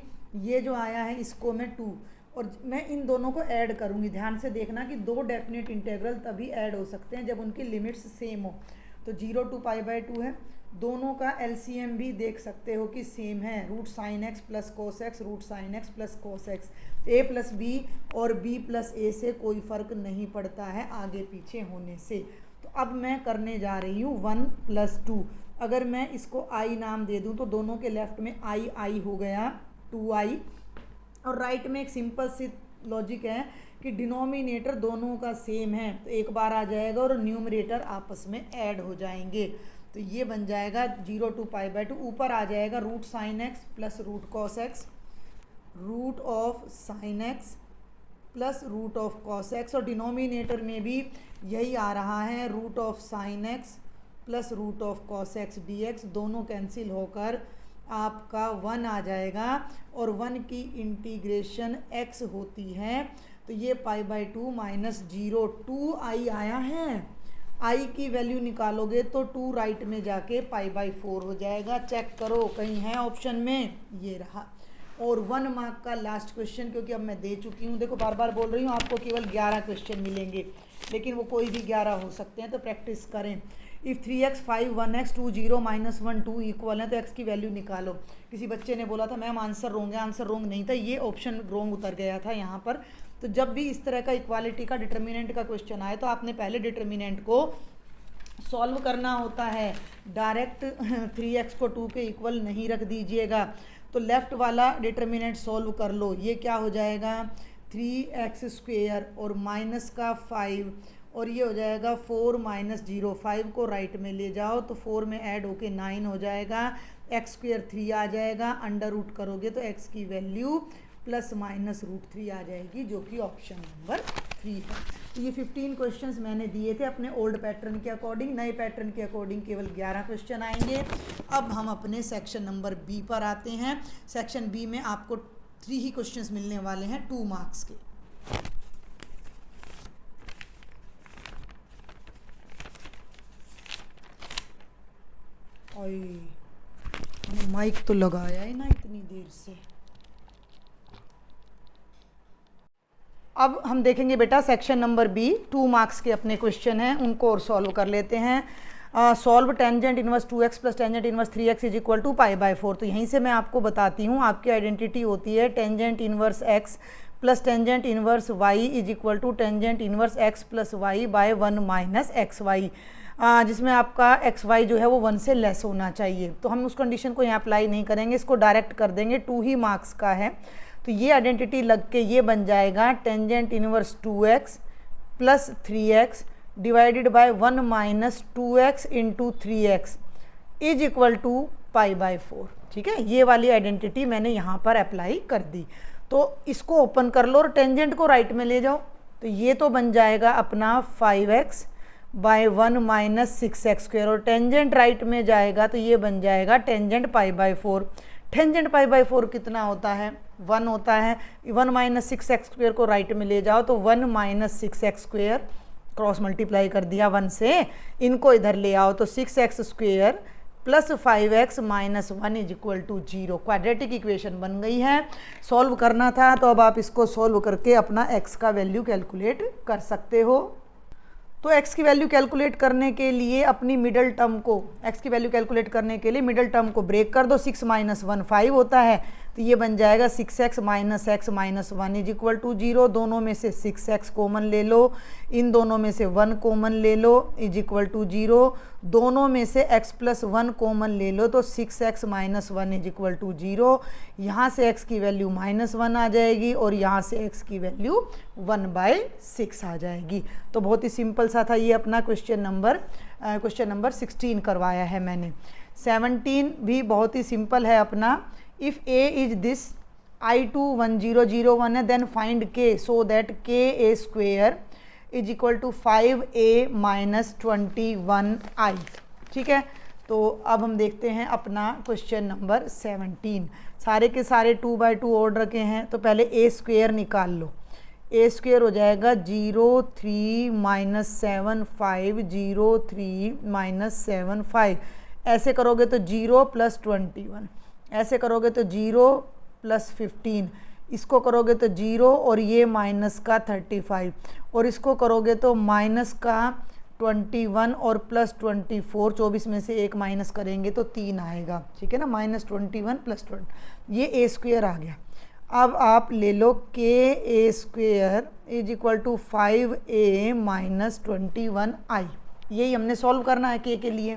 ये जो आया है इसको मैं 2, और मैं इन दोनों को ऐड करूंगी। ध्यान से देखना कि दो डेफिनेट इंटीग्रल तभी ऐड हो सकते हैं जब उनकी लिमिट्स सेम हो। तो 0 टू π/2 है, दोनों का एलसीएम भी देख सकते हो कि सेम है, root sine x plus cos x, root sine x plus cos x. a plus B और b प्लस ए से कोई फ़र्क नहीं पड़ता है आगे पीछे होने से। तो अब मैं करने जा रही हूँ 1 + 2। अगर मैं इसको i नाम दे दूँ तो दोनों के लेफ्ट में i हो गया 2i, और राइट में एक सिंपल सी लॉजिक है कि डिनोमिनेटर दोनों का सेम है, तो एक बार आ जाएगा और न्यूमरेटर आपस में ऐड हो जाएंगे। तो ये बन जाएगा 0 टू π/2, ऊपर आ जाएगा root sine x plus root cos x, root of sine x plus root of cos x, और डिनोमिनेटर में भी यही आ रहा है root of sine x plus root of cos x D x. दोनों कैंसिल होकर आपका 1 आ जाएगा, और 1 की इंटीग्रेशन x होती है, तो ये π/2 माइनस 0 2i आया है। i की वैल्यू निकालोगे तो 2 राइट में जाके π/4 हो जाएगा। चेक करो कहीं है ऑप्शन में, ये रहा। और 1 मार्क का लास्ट क्वेश्चन, क्योंकि अब मैं दे चुकी हूँ, देखो बार बार बोल रही हूँ आपको केवल 11 क्वेश्चन मिलेंगे, लेकिन वो कोई भी 11 हो सकते हैं, तो प्रैक्टिस करें। इफ़ 3x 5 1x 2 0 -1 2 इक्वल है तो x की वैल्यू निकालो। किसी बच्चे ने बोला था मैम आंसर रोंग है, आंसर रोंग नहीं था, ये ऑप्शन रोंग उतर गया था यहाँ पर। तो जब भी इस तरह का इक्वालिटी का डिटर्मिनेंट का क्वेश्चन आए तो आपने पहले डिटर्मिनेंट को सॉल्व करना होता है, डायरेक्ट 3x को 2 के इक्वल नहीं रख दीजिएगा। तो लेफ़्ट वाला डिटर्मिनेंट सॉल्व कर लो, ये क्या हो जाएगा 3x² और माइनस का 5, और ये हो जाएगा 4 - 0। 5 को राइट में ले जाओ तो 4 में ऐड होके 9 हो जाएगा। एक्स स्क्वेयर 3 आ जाएगा, अंडर रूट करोगे तो एक्स की वैल्यू प्लस माइनस रूट 3 आ जाएगी, जो कि ऑप्शन नंबर 3 है। तो ये 15 क्वेश्चंस मैंने दिए थे अपने ओल्ड पैटर्न के अकॉर्डिंग। नए पैटर्न के अकॉर्डिंग केवल 11 क्वेश्चन आएंगे। अब हम अपने सेक्शन नंबर बी पर आते हैं। सेक्शन बी में आपको 3 ही क्वेश्चंस मिलने वाले हैं 2 मार्क्स के। और माइक तो लगाया ही ना इतनी देर से। अब हम देखेंगे बेटा सेक्शन नंबर बी, 2 मार्क्स के अपने क्वेश्चन हैं, उनको और सॉल्व कर लेते हैं। Solve tangent inverse 2x plus tangent inverse 3x is equal to π/4। तो यहीं से मैं आपको बताती हूँ, आपकी आइडेंटिटी होती है tangent inverse x plus tangent inverse y is equal to tangent inverse x plus y by 1 minus XY, जिसमें आपका XY जो है वो 1 से लेस होना चाहिए। तो हम उस कंडीशन को यहाँ अप्लाई नहीं करेंगे, इसको डायरेक्ट कर देंगे, 2 ही मार्क्स का है। तो ये आइडेंटिटी लग के ये बन जाएगा tangent inverse 2x plus 3x divided by 1 minus 2x into 3x is equal to π/4। ठीक है, ये वाली आइडेंटिटी मैंने यहाँ पर अप्लाई कर दी। तो इसको ओपन कर लो और टेंजेंट को राइट में ले जाओ। तो ये तो बन जाएगा अपना 5x by 1 minus 6x square, और टेंजेंट राइट में जाएगा तो ये बन जाएगा टेंजेंट π/4। टेंजेंट π/4 कितना होता है? 1 होता है। 1 माइनस 6x स्क्वेयर को राइट में ले जाओ तो 1 minus 6x square, cross multiply कर दिया 1 से, इनको इधर ले आओ तो 6x square plus 5x minus 1 is equal to 0। Quadratic equation बन गई है। सॉल्व करना था तो अब आप इसको सॉल्व करके अपना x का वैल्यू कैलकुलेट कर सकते हो। तो x की वैल्यू कैलकुलेट करने के लिए अपनी मिडल टर्म को, x की वैल्यू कैलकुलेट करने के लिए मिडल टर्म को ब्रेक कर दो। 6 माइनस 1 5 होता है, तो ये बन जाएगा 6x minus x minus 1 is equal to 0। दोनों में से 6x कॉमन ले लो, इन दोनों में से 1 कॉमन ले लो इज इक्वल टू 0। दोनों में से x प्लस 1 कॉमन ले लो तो 6x minus 1 is equal to 0। यहाँ से x की वैल्यू माइनस 1 आ जाएगी और यहाँ से x की वैल्यू 1/6 आ जाएगी। तो बहुत ही सिंपल सा था ये अपना क्वेश्चन नंबर 16 करवाया है मैंने। 17 भी बहुत ही सिंपल है अपना। If a is this I2 1001 है, then find k so that k square is equal to 5a minus 21i। ठीक है, तो अब हम देखते हैं अपना क्वेश्चन नंबर 17। सारे के सारे 2/2 ऑर्डर रखे हैं, तो पहले a स्क्वेयर निकाल लो। a स्क्वेयर हो जाएगा 0 3 माइनस 7 5 0 3 माइनस 7 5। ऐसे करोगे तो 0 प्लस 21, ऐसे करोगे तो 0 प्लस 15, इसको करोगे तो 0 और ये माइनस का 35, और इसको करोगे तो माइनस का 21 और प्लस 24। 24 में से एक माइनस करेंगे तो 3 आएगा। ठीक है ना, माइनस 21 प्लस 20, ये a स्क्वेयर आ गया। अब आप ले लो k square is equal to 5a minus 21i। यही हमने सॉल्व करना है k के लिए।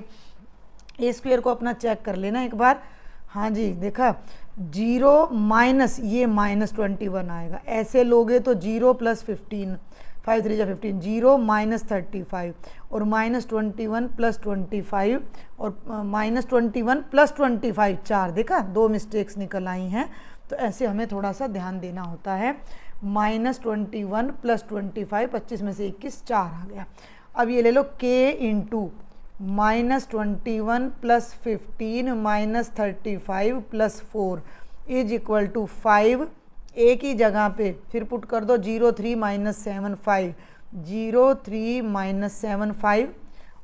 a स्क्वेयर को अपना चेक कर लेना एक बार। हाँ जी, देखा 0 माइनस ये माइनस 21 आएगा। ऐसे लोगे तो 0 प्लस 15, 5 3 15, 0 माइनस 35 और माइनस 21 प्लस 25 और माइनस 21 प्लस 25 4। देखा, 2 मिस्टेक्स निकल आई हैं, तो ऐसे हमें थोड़ा सा ध्यान देना होता है। माइनस 21 प्लस 25, 25 में से 21 4 आ गया। अब ये ले लो k into minus 21 plus 15 minus 35 plus 4 is equal to 5। a की जगह पे फिर पुट कर दो 0 3 माइनस 7 5, 0 3 माइनस 7 5,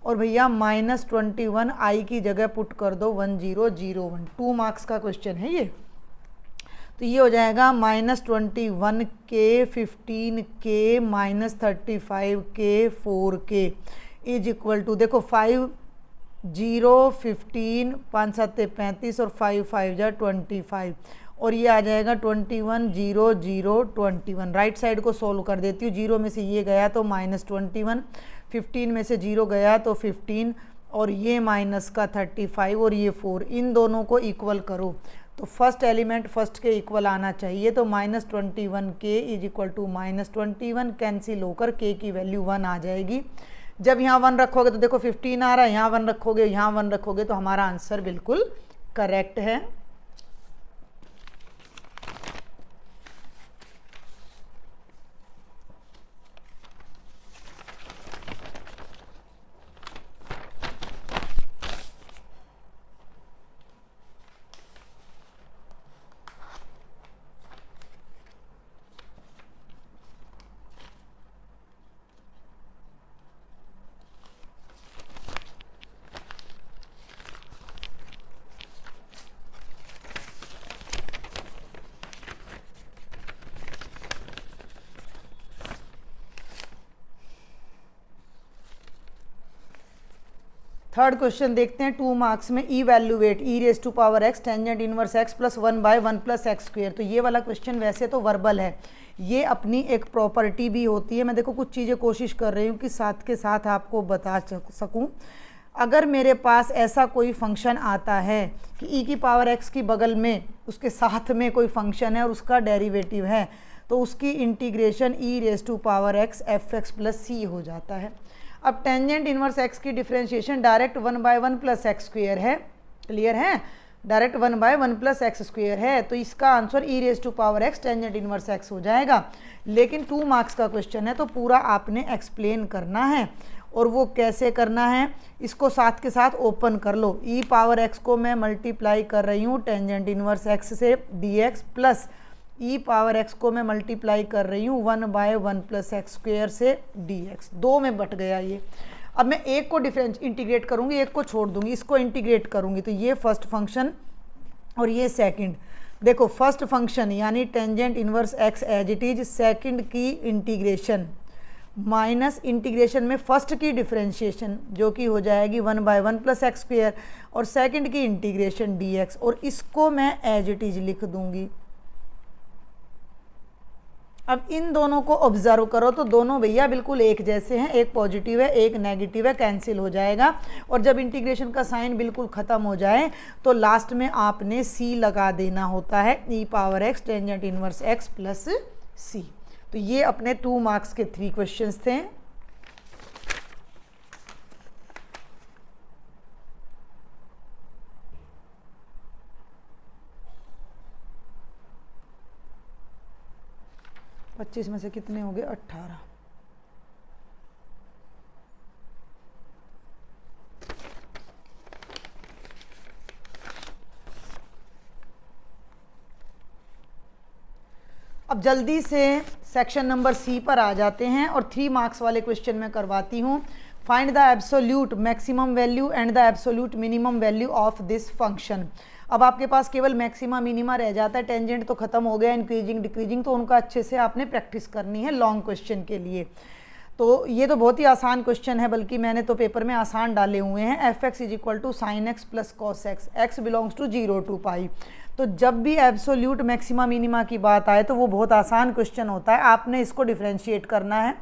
और भैया माइनस 21 i की जगह पुट कर दो 1001। 2 मार्क्स का क्वेश्चन है ये। तो ये हो जाएगा minus 21 k 15 k minus 35 k 4 k is equal to, देखो 5 0 15 5 7 35 और 5 5 जा 25, और ये आ जाएगा 21 0 0 21। राइट साइड को सोल्व कर देती हूँ। 0 में से ये गया तो माइनस 21, 15 में से 0 गया तो 15, और ये माइनस का 35 और ये 4, इन दोनों को इक्वल करो तो फर्स्ट एलिमेंट फर्स्ट के इक्वल आना चाहिए। तो minus 21 k is equal to minus 21, cancel होकर k की वैल्यू 1 आ जाएगी। जब यहाँ 1 रखोगे तो देखो 15 आ रहा है, यहाँ 1 रखोगे, यहाँ 1 रखोगे तो हमारा आंसर बिल्कुल करेक्ट है। थर्ड क्वेश्चन देखते हैं 2 मार्क्स में। Evaluate e raise to power x tangent inverse x plus 1/1 plus x square. तो ये वाला क्वेश्चन वैसे तो वर्बल है, ये अपनी एक प्रॉपर्टी भी होती है। मैं देखो कुछ चीज़ें कोशिश कर रही हूँ कि साथ के साथ आपको बता सकूँ। अगर मेरे पास ऐसा कोई फंक्शन आता है कि ई की पावर एक्स की बगल में उसके साथ में कोई फंक्शन है और उसका डेरिवेटिव है, तो उसकी integration E raise to power X F X plus C हो जाता है। अब टेंजेंट इनवर्स एक्स की differentiation direct 1/1 plus x square है, क्लियर है, डायरेक्ट 1/1 प्लस एक्स स्क्वेयर है। तो इसका answer E raise to power x tangent inverse X हो जाएगा। लेकिन 2 मार्क्स का क्वेश्चन है तो पूरा आपने एक्सप्लेन करना है। और वो कैसे करना है, इसको साथ के साथ ओपन कर लो। ई पावर एक्स को मैं मल्टीप्लाई कर रही हूँ टेंजेंट इनवर्स एक्स से डी एक्स, प्लस ई पावर एक्स को मैं मल्टीप्लाई कर रही हूँ 1/1 प्लस एक्स स्क्वेयर से डी एक्स। 2 में बट गया ये। अब मैं एक को इंटीग्रेट करूँगी, एक को छोड़ दूँगी, इसको इंटीग्रेट करूँगी। तो ये फर्स्ट फंक्शन और ये सेकंड। देखो फर्स्ट फंक्शन यानी tangent inverse x as it is, second की इंटीग्रेशन माइनस इंटीग्रेशन में फर्स्ट की डिफरेंशिएशन जो कि हो जाएगी 1/1 प्लस एक्स स्क्वेयर, और सेकंड की इंटीग्रेशन डी एक्स, और इसको मैं एज इट इज लिख दूँगी। अब इन दोनों को ऑब्जर्व करो तो दोनों भैया बिल्कुल एक जैसे हैं, एक पॉजिटिव है एक नेगेटिव है, कैंसिल हो जाएगा। और जब इंटीग्रेशन का साइन बिल्कुल ख़त्म हो जाए तो लास्ट में आपने सी लगा देना होता है, e power x tangent inverse x plus c. तो ये अपने 2 मार्क्स के 3 क्वेश्चंस थे। पच्चीस में से कितने हो गए, 18। अब जल्दी से सेक्शन नंबर सी पर आ जाते हैं और 3 मार्क्स वाले क्वेश्चन में करवाती हूँ। Find the absolute maximum value and the absolute minimum value of this function. अब आपके पास केवल मैक्सिमा मिनिमा रह जाता है, टेंजेंट तो खत्म हो गया, इंक्रीजिंग डिक्रीजिंग तो उनका अच्छे से आपने प्रैक्टिस करनी है लॉन्ग क्वेश्चन के लिए। तो ये तो बहुत ही आसान क्वेश्चन है, बल्कि मैंने तो पेपर में आसान डाले हुए हैं। F x is equal to sine x plus cos x, x belongs to 0 to pi. तो जब भी एब्सोल्यूट मैक्सिमा मिनिमा की बात आए तो वो बहुत आसान क्वेश्चन होता है। आपने इसको डिफ्रेंशिएट करना है,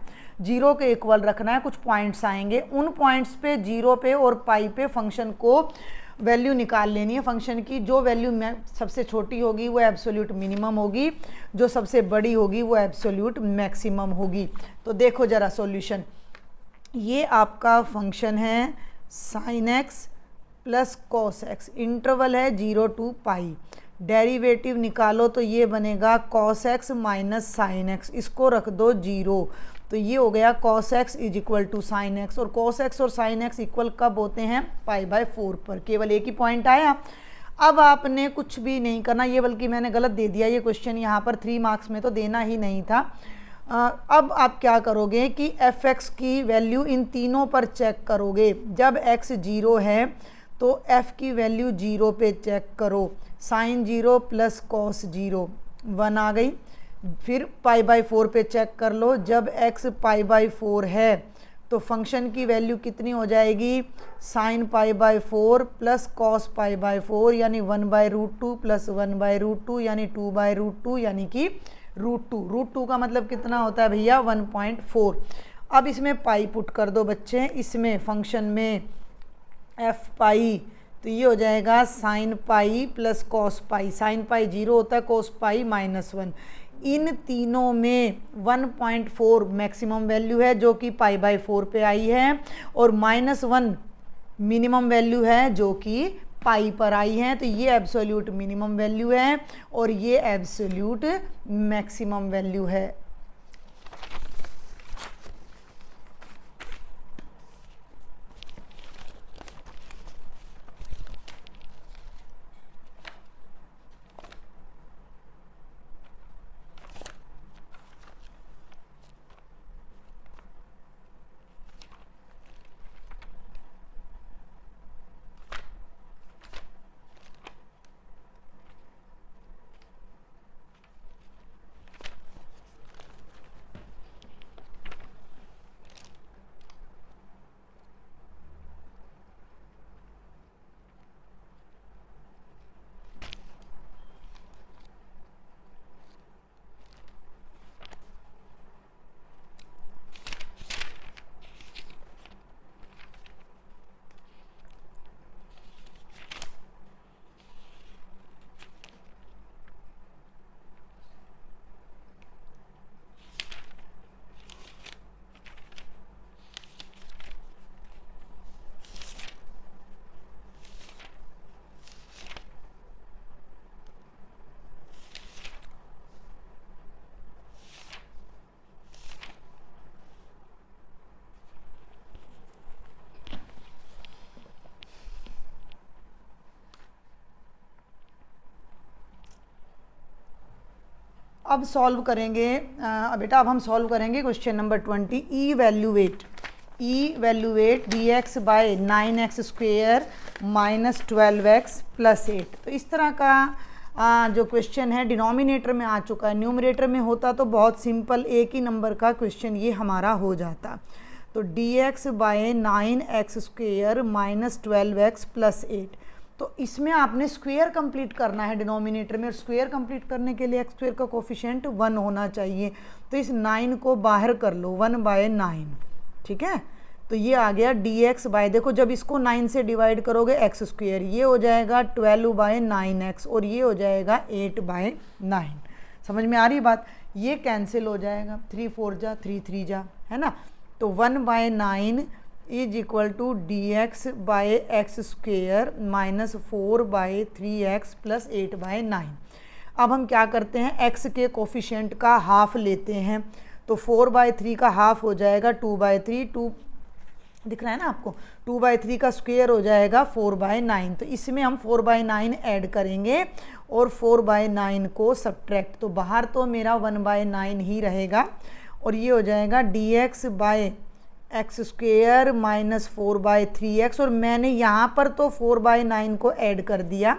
0 के इक्वल रखना है, कुछ पॉइंट्स आएंगे, उन पॉइंट्स पे 0 पे और पाई पे फंक्शन को वैल्यू निकाल लेनी है फंक्शन की। जो वैल्यू सबसे छोटी होगी वो एब्सोल्यूट मिनिमम होगी, जो सबसे बड़ी होगी वो एब्सोल्यूट मैक्सिमम होगी। तो देखो ज़रा सॉल्यूशन, ये आपका फंक्शन है sine x plus cos x, interval है 0 to पाई। डेरिवेटिव निकालो तो ये बनेगा cos x minus sine x, इसको रख दो 0। तो ये हो गया cos x is equal to sine x, और कॉस एक्स और साइन एक्स इक्वल कब होते हैं, पाई/4 पर। केवल एक ही पॉइंट आया। अब आपने कुछ भी नहीं करना, ये बल्कि मैंने गलत दे दिया, ये क्वेश्चन यहाँ पर 3 मार्क्स में तो देना ही नहीं था। अब आप क्या करोगे कि एफ एक्स की वैल्यू इन तीनों पर चेक करोगे। जब एक्स 0 है तो एफ की वैल्यू 0 पे चेक करो, साइन 0 प्लस कॉस 0 1 आ गई। फिर पाई/4 पे चेक कर लो, जब x पाई/4 है तो फंक्शन की वैल्यू कितनी हो जाएगी, साइन पाई/4 प्लस कॉस पाई/4 यानी 1/√2 प्लस 1/√2 यानी 2/√2 यानी कि √2। √2 का मतलब कितना होता है भैया, 1.4। अब इसमें पाई पुट कर दो बच्चे, इसमें फंक्शन में एफ पाई, तो ये हो जाएगा sine pi plus cos pi. Sine pi 0 होता है, कॉस पाई -1। इन तीनों में 1.4 मैक्सिमम वैल्यू है जो कि पाई/4 पे आई है, और -1 मिनिमम वैल्यू है जो कि पाई पर आई हैं, तो ये एब्सोल्यूट मिनिमम वैल्यू है और ये एब्सोल्यूट मैक्सिमम वैल्यू है। अब सॉल्व करेंगे बेटा, अब हम सॉल्व करेंगे question number 20। Evaluate dx by 9x² minus 12x plus 8। तो इस तरह का जो क्वेश्चन है डिनोमिनेटर में आ चुका है। न्यूमरेटर में होता तो बहुत सिंपल एक ही नंबर का क्वेश्चन ये हमारा हो जाता। तो dx by 9x² minus 12x plus 8, तो इसमें आपने स्क्वायर कंप्लीट करना है डिनोमिनेटर में, और स्क्वायर कंप्लीट करने के लिए x² का कोफिशिएंट 1 होना चाहिए। तो इस 9 को बाहर कर लो, 1/9, ठीक है। तो ये आ गया dx बाय, देखो जब इसको 9 से डिवाइड करोगे x², ये हो जाएगा 12/9x और ये हो जाएगा 8/9। समझ में आ रही बात? ये कैंसिल हो जाएगा, 3 4 जा 3 3 जा, है ना। तो 1/9 is equal to dx by x² minus 4/3x plus 8/9। अब हम क्या करते हैं, x के कोफिशिएंट का हाफ लेते हैं। तो 4/3 का हाफ हो जाएगा 2/3, 2 दिख रहा है ना आपको, 2/3 का स्क्वायर हो जाएगा 4/9। तो इसमें हम 4/9 ऐड करेंगे और 4/9 को सब्ट्रैक्ट, तो बाहर तो मेरा 1/9 ही रहेगा और ये हो जाएगा dx by x² minus 4/3x, और मैंने यहाँ पर तो 4/9 को ऐड कर दिया,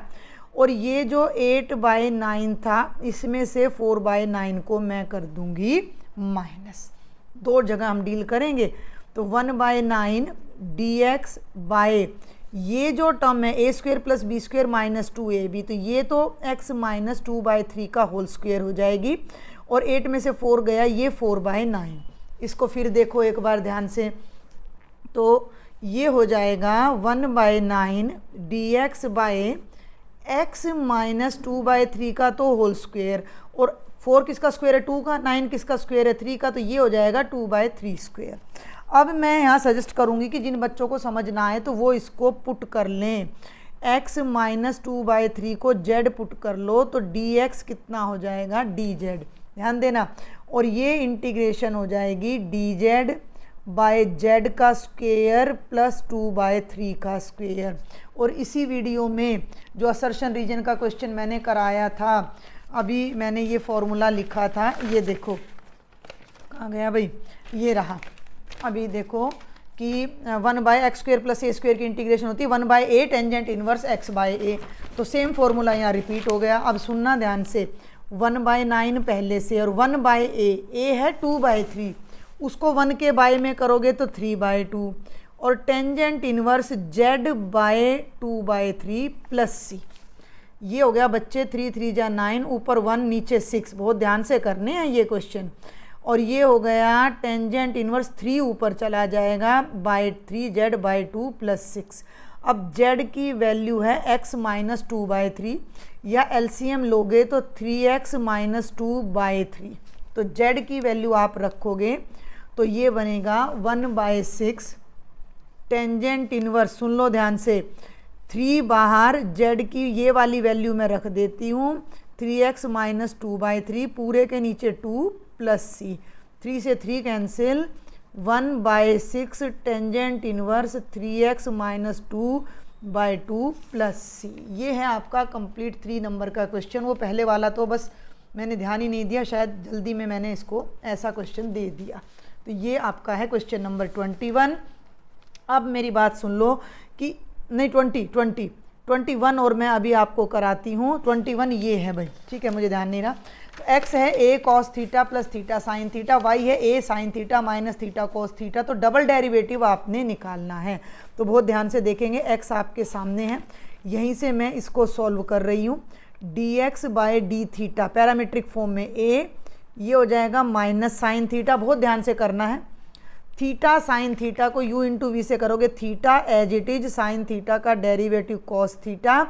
और ये जो 8/9 था इसमें से 4/9 को मैं कर दूंगी माइनस। दो जगह हम डील करेंगे। तो 1/9 dx बाय, ये जो टर्म है a² plus b² minus 2ab, तो ये तो x माइनस 2/3 का होल स्क्वायर हो जाएगी, और 8 में से 4 गया, ये 4/9। इसको फिर देखो एक बार ध्यान से, तो ये हो जाएगा 1/9 dx बाय x माइनस 2/3 का तो होल स्क्वायर, और 4 किसका स्क्वायर है 2 का, 9 किसका स्क्वायर है 3 का, तो ये हो जाएगा 2/3²। अब मैं यहाँ सजेस्ट करूँगी कि जिन बच्चों को समझ ना आए तो वो इसको पुट कर लें, x माइनस 2/3 को z पुट कर लो, तो dx कितना हो जाएगा dz, ध्यान देना। और ये इंटीग्रेशन हो जाएगी dz बाय z का स्क्वायर प्लस 2/3 का स्क्वायर। और इसी वीडियो में जो असर्शन रीजन का क्वेश्चन मैंने कराया था, अभी मैंने ये फॉर्मूला लिखा था, ये देखो कहाँ गया भाई, ये रहा। अभी देखो कि 1/x² प्लस a² की इंटीग्रेशन होती है 1/a टेंजेंट इनवर्स x/a। तो सेम फॉर्मूला यहाँ रिपीट हो गया। अब सुनना ध्यान से, 1/9 पहले से और 1/a, a है 2/3, उसको 1 के बाय में करोगे तो 3/2, और tangent inverse z by 2/3 plus c। ये हो गया बच्चे 3 3 जा 9, ऊपर 1 नीचे 6, बहुत ध्यान से करने हैं ये क्वेश्चन। और ये हो गया टेंजेंट इनवर्स 3 ऊपर चला जाएगा बाय 3z बाय 2 प्लस 6। अब z की वैल्यू है x माइनस 2/3, या एलसीएम लोगे तो 3x माइनस 2/3। तो z की वैल्यू आप रखोगे तो ये बनेगा 1/6 टेंजेंट इनवर्स, सुन लो ध्यान से, 3 बाहर, z की ये वाली वैल्यू मैं रख देती हूँ 3x माइनस 2/3, पूरे के नीचे 2 प्लस c, 3 से 3 cancel, 1/6 tangent inverse 3x minus 2/2 plus c। ये है आपका कंप्लीट 3 नंबर का क्वेश्चन। वो पहले वाला तो बस मैंने ध्यान ही नहीं दिया, शायद जल्दी में मैंने इसको ऐसा क्वेश्चन दे दिया। तो ये आपका है क्वेश्चन नंबर 21। अब मेरी बात सुन लो कि नहीं 21 और मैं अभी आपको कराती हूँ 21। ये है भाई, ठीक है, मुझे ध्यान नहीं रहा। तो x है a cos theta plus theta sine theta, y है a sine theta minus theta cos theta. तो डबल डेरिवेटिव आपने निकालना है। तो बहुत ध्यान से देखेंगे, x आपके सामने है, यहीं से मैं इसको सॉल्व कर रही हूँ। dx by d theta parametric form में a, ये हो जाएगा माइनस साइन थीटा, बहुत ध्यान से करना है। थीटा साइन थीटा को u इंटू वी से करोगे, theta as it is sine theta का derivative cos theta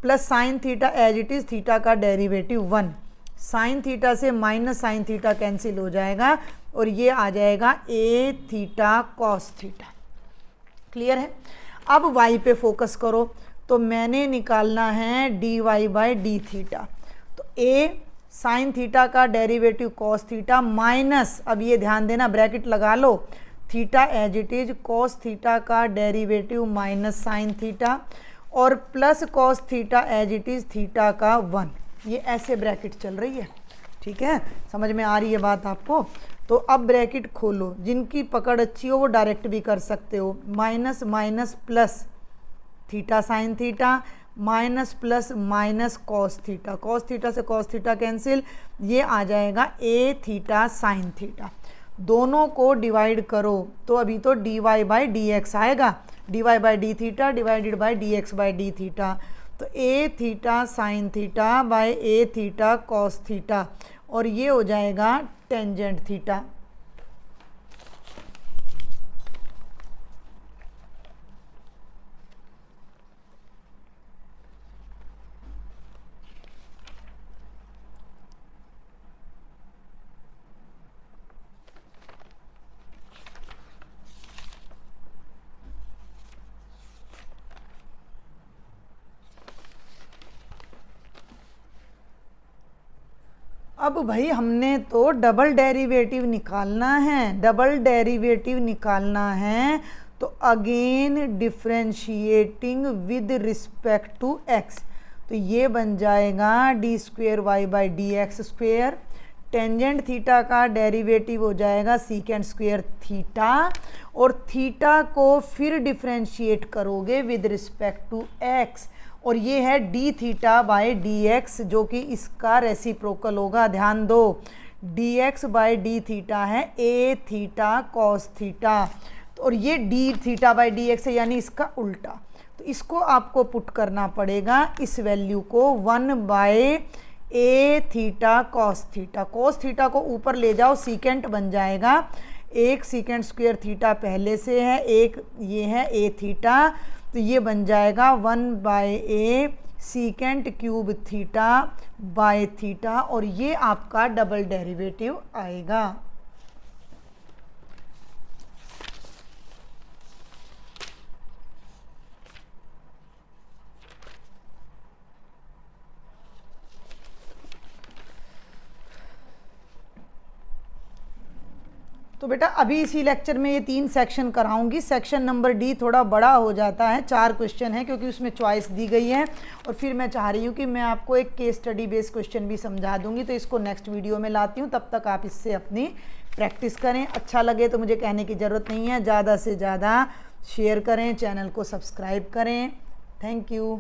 plus sine theta as it is theta का डेरिवेटिव 1। साइन थीटा से माइनस साइन थीटा कैंसिल हो जाएगा और ये आ जाएगा a theta cos theta. Clear है? अब y पे फोकस करो, तो मैंने निकालना है dy बाई डी थीटा। तो a साइन थीटा का डेरिवेटिव cos थीटा माइनस, अब ये ध्यान देना ब्रैकेट लगा लो, theta as it is cos theta का डेरिवेटिव माइनस साइन थीटा और plus cos theta as it is theta का 1। ये ऐसे ब्रैकेट चल रही है, ठीक है, समझ में आ रही है बात आपको? तो अब ब्रैकेट खोलो, जिनकी पकड़ अच्छी हो वो डायरेक्ट भी कर सकते हो। Minus minus plus theta sine theta minus plus minus cos theta, cos theta से cos थीटा कैंसिल, ये आ जाएगा a थीटा साइन थीटा। दोनों को डिवाइड करो तो अभी तो dy बाई डी एक्स आएगा, dy by d theta divided by d x by d theta. तो a theta sine theta by a theta cos theta और ये हो जाएगा टेंजेंट थीटा। अब भाई हमने तो डबल डेरिवेटिव निकालना है, डबल डेरिवेटिव निकालना है। तो again differentiating with respect to x, तो ये बन जाएगा d square y by d x square. Tangent theta का डेरिवेटिव हो जाएगा सीकेंड स्क्वेयर थीटा और थीटा को फिर डिफ्रेंशिएट करोगे विद रिस्पेक्ट टू x और ये है D theta by d x जो कि इसका रेसिप्रोकल होगा। ध्यान दो, D x by d theta है ए थीटा कॉस थीटा और ये D theta by d x है यानी इसका उल्टा। तो इसको आपको पुट करना पड़ेगा इस वैल्यू को 1 by a theta cos theta. Cos theta को ऊपर ले जाओ, सीकेंट बन जाएगा, एक सीकेंट स्क्वेयर थीटा पहले से है, एक ये है ए थीटा, तो ये बन जाएगा 1 by a secant cube theta by theta और ये आपका डबल डेरिवेटिव आएगा। तो बेटा अभी इसी लेक्चर में ये 3 सेक्शन कराऊंगी। सेक्शन नंबर डी थोड़ा बड़ा हो जाता है, 4 क्वेश्चन है क्योंकि उसमें चॉइस दी गई है और फिर मैं चाह रही हूँ कि मैं आपको एक केस स्टडी बेस्ड क्वेश्चन भी समझा दूंगी, तो इसको नेक्स्ट वीडियो में लाती हूँ। तब तक आप इससे अपनी प्रैक्टिस करें। अच्छा लगे तो मुझे कहने की ज़रूरत नहीं है, ज़्यादा से ज़्यादा शेयर करें, चैनल को सब्सक्राइब करें। Thank you.